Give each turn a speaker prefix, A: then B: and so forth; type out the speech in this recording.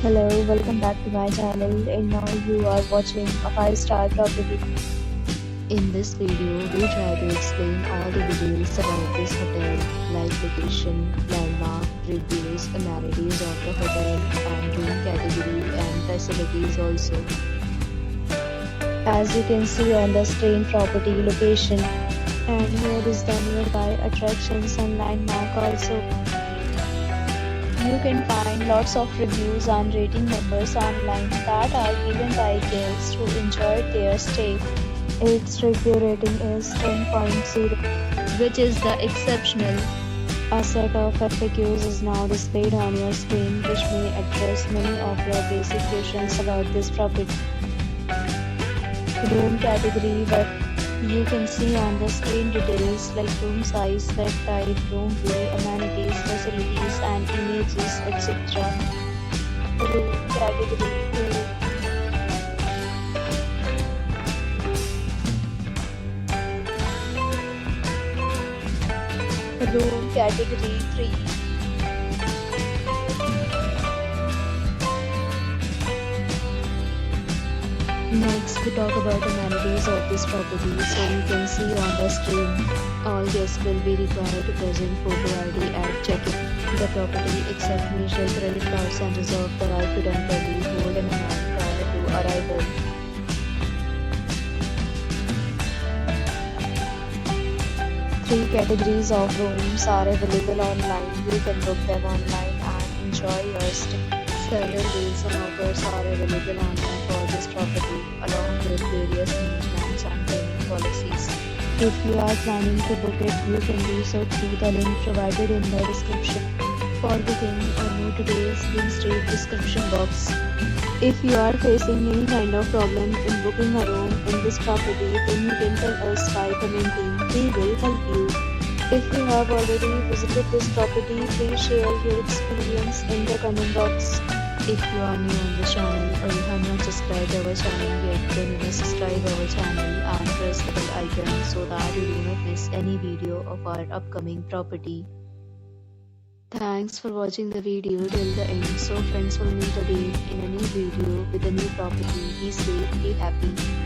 A: Hello, welcome back to my channel, and now you are watching a 5-star property.
B: In this video, we try to explain all the details about this hotel, like location, landmark, reviews, amenities of the hotel, and room category and facilities also.
A: As you can see on the screen, property location, and here is the nearby attractions and landmark also. You can find lots of reviews and rating numbers online that are given by guests who enjoyed their stay. Its review rating is 10.0,
B: Which is the exceptional.
A: A set of FAQs is now displayed on your screen, which may address many of your basic questions about this property. Room category, but you can see on the screen details like room size, bed type, room view, amenities, facilities, and images, etc. Room category 2. Room category 3. Next, we talk about amenities of this property. So you can see on the screen, all guests will be required to present photo ID at check-in. The property accepts major credit cards and reserve the right to temporarily hold an amount prior to arrival. Three categories of rooms are available online. You can book them online and enjoy your stay. Several deals and offers are available online for this property, along with various maintenance and payment policies. If you are planning to book it, you can do so through the link provided in the description. For booking or more details, please read description box. If you are facing any kind of problem in booking a room in this property, then you can tell us by commenting. We will help you. If you have already visited this property, please share your experience in the comment box.
B: If you are new on the channel or you have not subscribed our channel yet, then you must subscribe our channel and press the bell icon so that you do not miss any video of our upcoming property. Thanks for watching the video till the end. So friends, will meet again in a new video with a new property. Be safe, be happy.